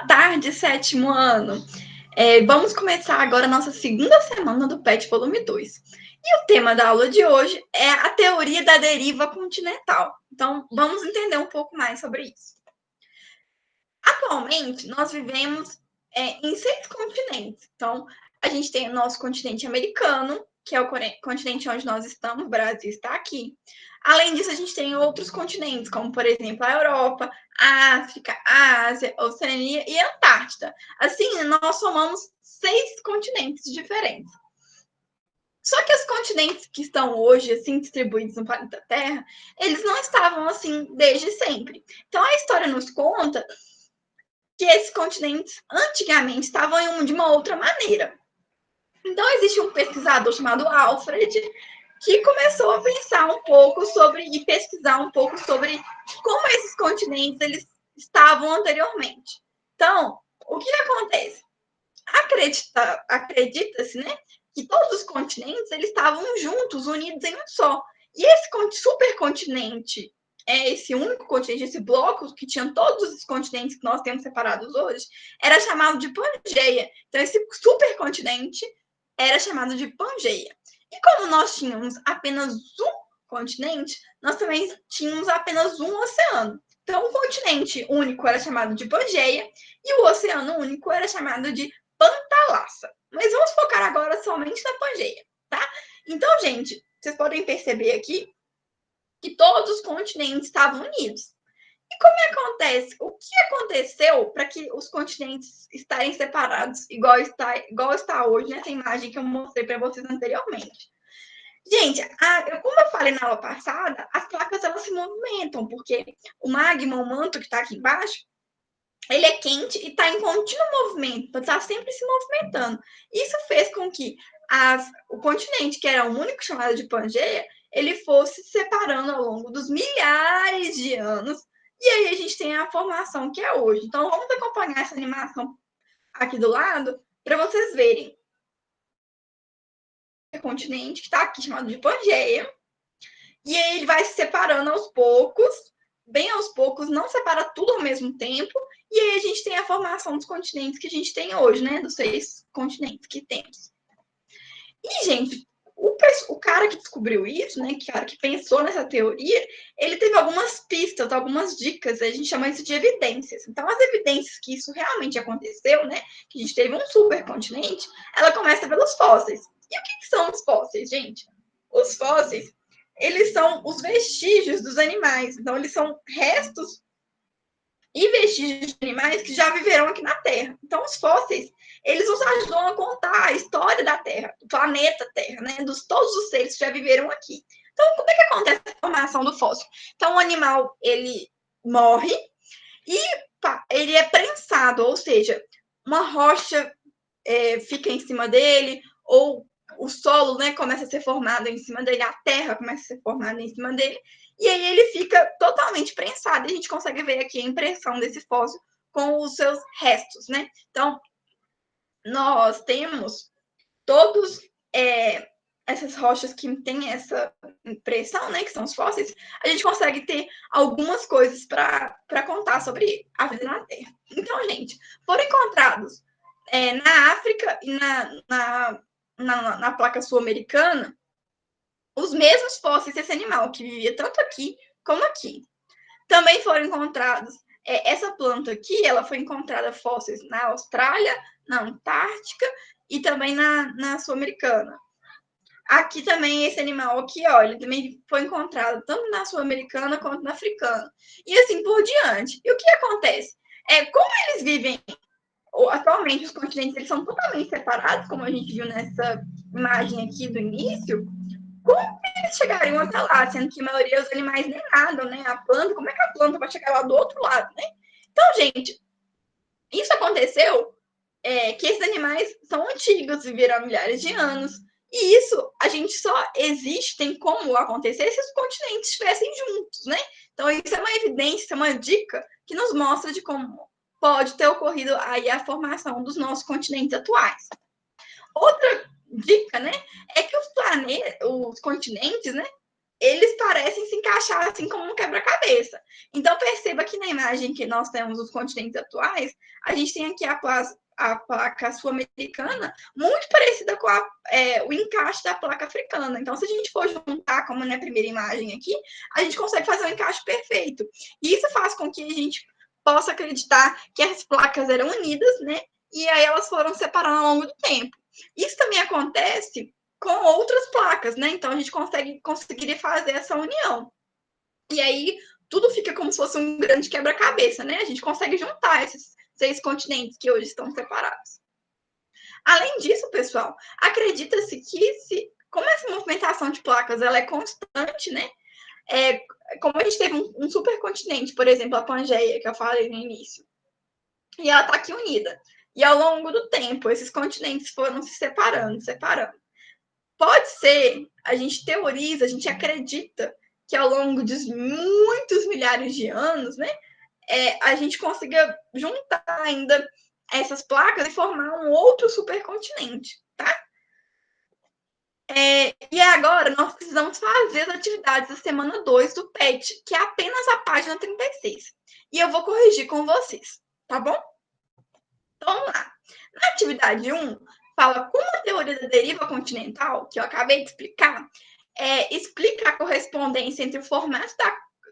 tarde, sétimo ano. Vamos começar agora a nossa segunda semana do PET Volume 2. E o tema da aula de hoje é a teoria da deriva continental. Então, vamos entender um pouco mais sobre isso. Atualmente, nós vivemos em 6 continentes. Então, a gente tem o nosso continente americano, que é o continente onde nós estamos, o Brasil está aqui. Além disso, a gente tem outros continentes, como, por exemplo, a Europa, a África, a Ásia, a Oceania e a Antártida. Assim, nós somamos 6 continentes diferentes. Só que os continentes que estão hoje, assim, distribuídos no planeta Terra, eles não estavam assim desde sempre. Então, a história nos conta que esses continentes antigamente estavam de uma outra maneira. Então, existe um pesquisador chamado Alfred, que começou a pensar um pouco sobre e pesquisar um pouco sobre como esses continentes eles estavam anteriormente. Então, o que acontece? Acredita-se, né, que todos os continentes eles estavam juntos, unidos em um só. E esse supercontinente, esse único continente, esse bloco que tinha todos os continentes que nós temos separados hoje, era chamado de Pangeia. Então, esse supercontinente era chamado de Pangeia. E como nós tínhamos apenas um continente, nós também tínhamos apenas um oceano. Então, o continente único era chamado de Pangeia e o oceano único era chamado de Pantalassa. Mas vamos focar agora somente na Pangeia, tá? Então, gente, vocês podem perceber aqui que todos os continentes estavam unidos. E como acontece? O que aconteceu para que os continentes estarem separados, igual está hoje nessa imagem que eu mostrei para vocês anteriormente? Gente, como eu falei na aula passada, as placas elas se movimentam, porque o magma, o manto que está aqui embaixo, ele é quente e está em contínuo movimento, está sempre se movimentando. Isso fez com que o continente, que era o único chamado de Pangeia, ele fosse se separando ao longo dos milhares de anos, e aí a gente tem a formação que é hoje. Então, vamos acompanhar essa animação aqui do lado, para vocês verem. O continente que está aqui chamado de Pangeia, e aí ele vai se separando aos poucos, bem aos poucos, não separa tudo ao mesmo tempo, e aí a gente tem a formação dos continentes que a gente tem hoje, né? Dos 6 continentes que temos. E, gente, o cara que descobriu isso, né? O cara que pensou nessa teoria, ele teve algumas pistas, algumas dicas, a gente chama isso de evidências. Então, as evidências que isso realmente aconteceu, né? Que a gente teve um supercontinente, ela começa pelos fósseis. E o que são os fósseis, gente? Os fósseis, eles são os vestígios dos animais. Então, eles são restos e vestígios de animais que já viveram aqui na Terra. Então, os fósseis, eles nos ajudam a contar a história da Terra, do planeta Terra, né? Dos todos os seres que já viveram aqui. Então, como é que acontece a formação do fóssil? Então, o animal, ele morre e ele é prensado, ou seja, uma rocha fica em cima dele, ou o solo, né, começa a ser formado em cima dele, a terra começa a ser formada em cima dele, e aí ele fica totalmente prensado, e a gente consegue ver aqui a impressão desse fóssil com os seus restos, né? Então, nós temos todos essas rochas que têm essa impressão, né, que são os fósseis, a gente consegue ter algumas coisas para contar sobre a vida na Terra. Então, gente, foram encontrados na África e na placa sul-americana, os mesmos fósseis desse animal, que vivia tanto aqui como aqui. Também foram encontrados, essa planta aqui, ela foi encontrada fósseis na Austrália, na Antártica e também na sul-americana. Aqui também, esse animal aqui, ó, ele também foi encontrado tanto na sul-americana quanto na africana. E assim por diante. E o que acontece? Como eles vivem atualmente os continentes eles são totalmente separados, como a gente viu nessa imagem aqui do início, como eles chegariam até lá, sendo que a maioria dos animais nem nadam, né? A planta, como é que a planta vai chegar lá do outro lado, né? Então, gente, isso aconteceu que esses animais são antigos, viveram há milhares de anos, e isso a gente só existe, tem como acontecer se os continentes estivessem juntos, né? Então, isso é uma evidência, uma dica que nos mostra de como pode ter ocorrido aí a formação dos nossos continentes atuais. Outra dica, né, é que os continentes, né, eles parecem se encaixar assim como um quebra-cabeça. Então, perceba que na imagem que nós temos os continentes atuais, a gente tem aqui a placa sul-americana muito parecida com o encaixe da placa africana. Então, se a gente for juntar, como na primeira imagem aqui, a gente consegue fazer um encaixe perfeito. E isso faz com que a gente possa acreditar que as placas eram unidas, né? E aí elas foram separando ao longo do tempo. Isso também acontece com outras placas, né? Então a gente conseguiria fazer essa união. E aí tudo fica como se fosse um grande quebra-cabeça, né? A gente consegue juntar esses 6 continentes que hoje estão separados. Além disso, pessoal, acredita-se que como essa movimentação de placas ela é constante, né? Como a gente teve um supercontinente, por exemplo, a Pangeia, que eu falei no início, e ela está aqui unida. E ao longo do tempo, esses continentes foram se separando. Pode ser, a gente teoriza, a gente acredita que ao longo de muitos milhares de anos, né, a gente consiga juntar ainda essas placas e formar um outro supercontinente, tá? E agora nós precisamos fazer as atividades da semana 2 do PET, que é apenas a página 36. E eu vou corrigir com vocês, tá bom? Então, vamos lá. Na atividade 1, fala como a teoria da deriva continental, que eu acabei de explicar, explica a correspondência entre o formato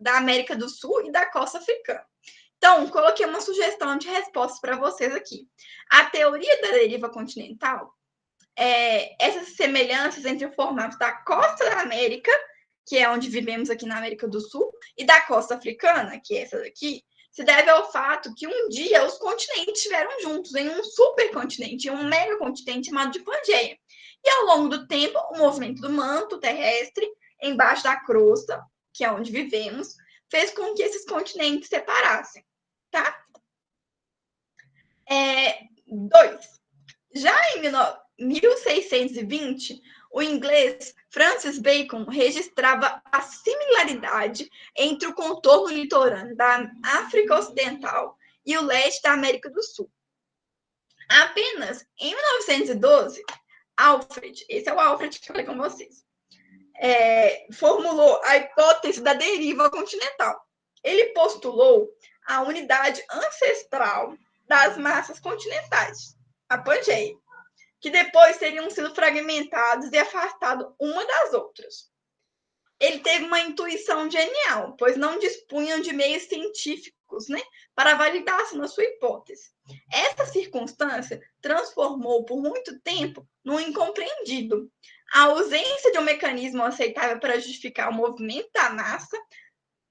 da América do Sul e da costa africana. Então, coloquei uma sugestão de respostas para vocês aqui. A teoria da deriva continental, essas semelhanças entre o formato da costa da América, que é onde vivemos aqui na América do Sul, e da costa africana, que é essa daqui, se deve ao fato que um dia os continentes estiveram juntos em um supercontinente, em um megacontinente chamado de Pangeia. E ao longo do tempo, o movimento do manto terrestre embaixo da crosta, que é onde vivemos, fez com que esses continentes se separassem, tá? 2. Já em 1620, o inglês Francis Bacon registrava a similaridade entre o contorno litorâneo da África Ocidental e o leste da América do Sul. Apenas em 1912, Alfred, esse é o Alfred que eu falei com vocês, formulou a hipótese da deriva continental. Ele postulou a unidade ancestral das massas continentais, a Pangeia, que depois teriam sido fragmentados e afastados uma das outras. Ele teve uma intuição genial, pois não dispunham de meios científicos, né, para validação da sua hipótese. Essa circunstância transformou por muito tempo no incompreendido. A ausência de um mecanismo aceitável para justificar o movimento da massa,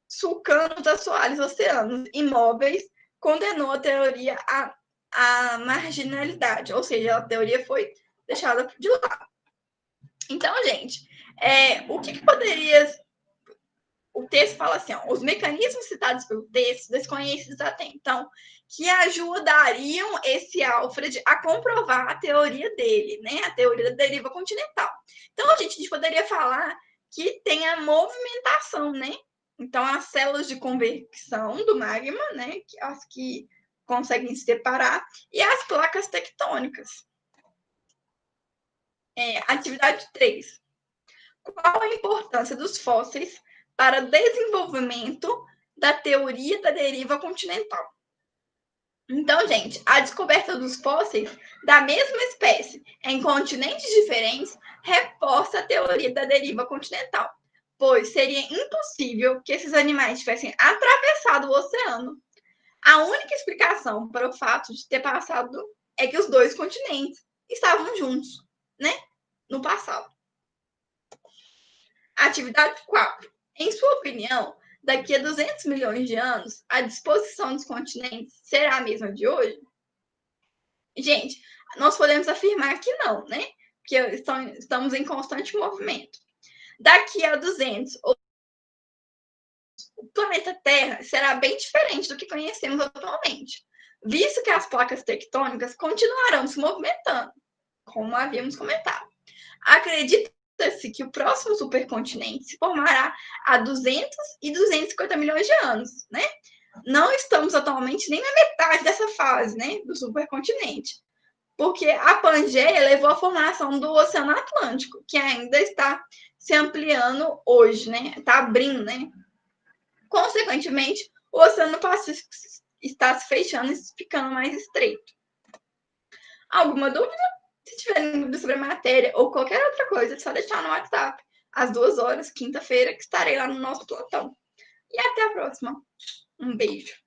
sulcando os assoalhos oceanos imóveis, condenou a teoria a marginalidade, ou seja, a teoria foi deixada de lado. Então, gente, o que poderia... O texto fala assim, ó, os mecanismos citados pelo texto, desconhecidos até então, que ajudariam esse Alfred a comprovar a teoria dele, né? A teoria da deriva continental. Então, a gente poderia falar que tem a movimentação, né? Então, as células de convecção do magma, né? As que conseguem se separar, e as placas tectônicas. Atividade 3. Qual a importância dos fósseis para o desenvolvimento da teoria da deriva continental? Então, gente, a descoberta dos fósseis da mesma espécie em continentes diferentes reforça a teoria da deriva continental, pois seria impossível que esses animais tivessem atravessado o oceano. A única explicação para o fato de ter passado é que os dois continentes estavam juntos, né, no passado. Atividade 4. Em sua opinião, daqui a 200 milhões de anos, a disposição dos continentes será a mesma de hoje? Gente, nós podemos afirmar que não, né? Porque estamos em constante movimento. Daqui a 200, o planeta Terra será bem diferente do que conhecemos atualmente, visto que as placas tectônicas continuarão se movimentando, como havíamos comentado. Acredita-se que o próximo supercontinente se formará há 200 e 250 milhões de anos, né? Não estamos atualmente nem na metade dessa fase, né, do supercontinente. porque a Pangeia levou à formação do Oceano Atlântico, que ainda está se ampliando hoje, né? Está abrindo, né? Consequentemente, o Oceano Pacífico está se fechando e ficando mais estreito. Alguma dúvida? Se tiver dúvida sobre a matéria ou qualquer outra coisa, é só deixar no WhatsApp. Às 2 horas, quinta-feira, que estarei lá no nosso plantão. E até a próxima. Um beijo.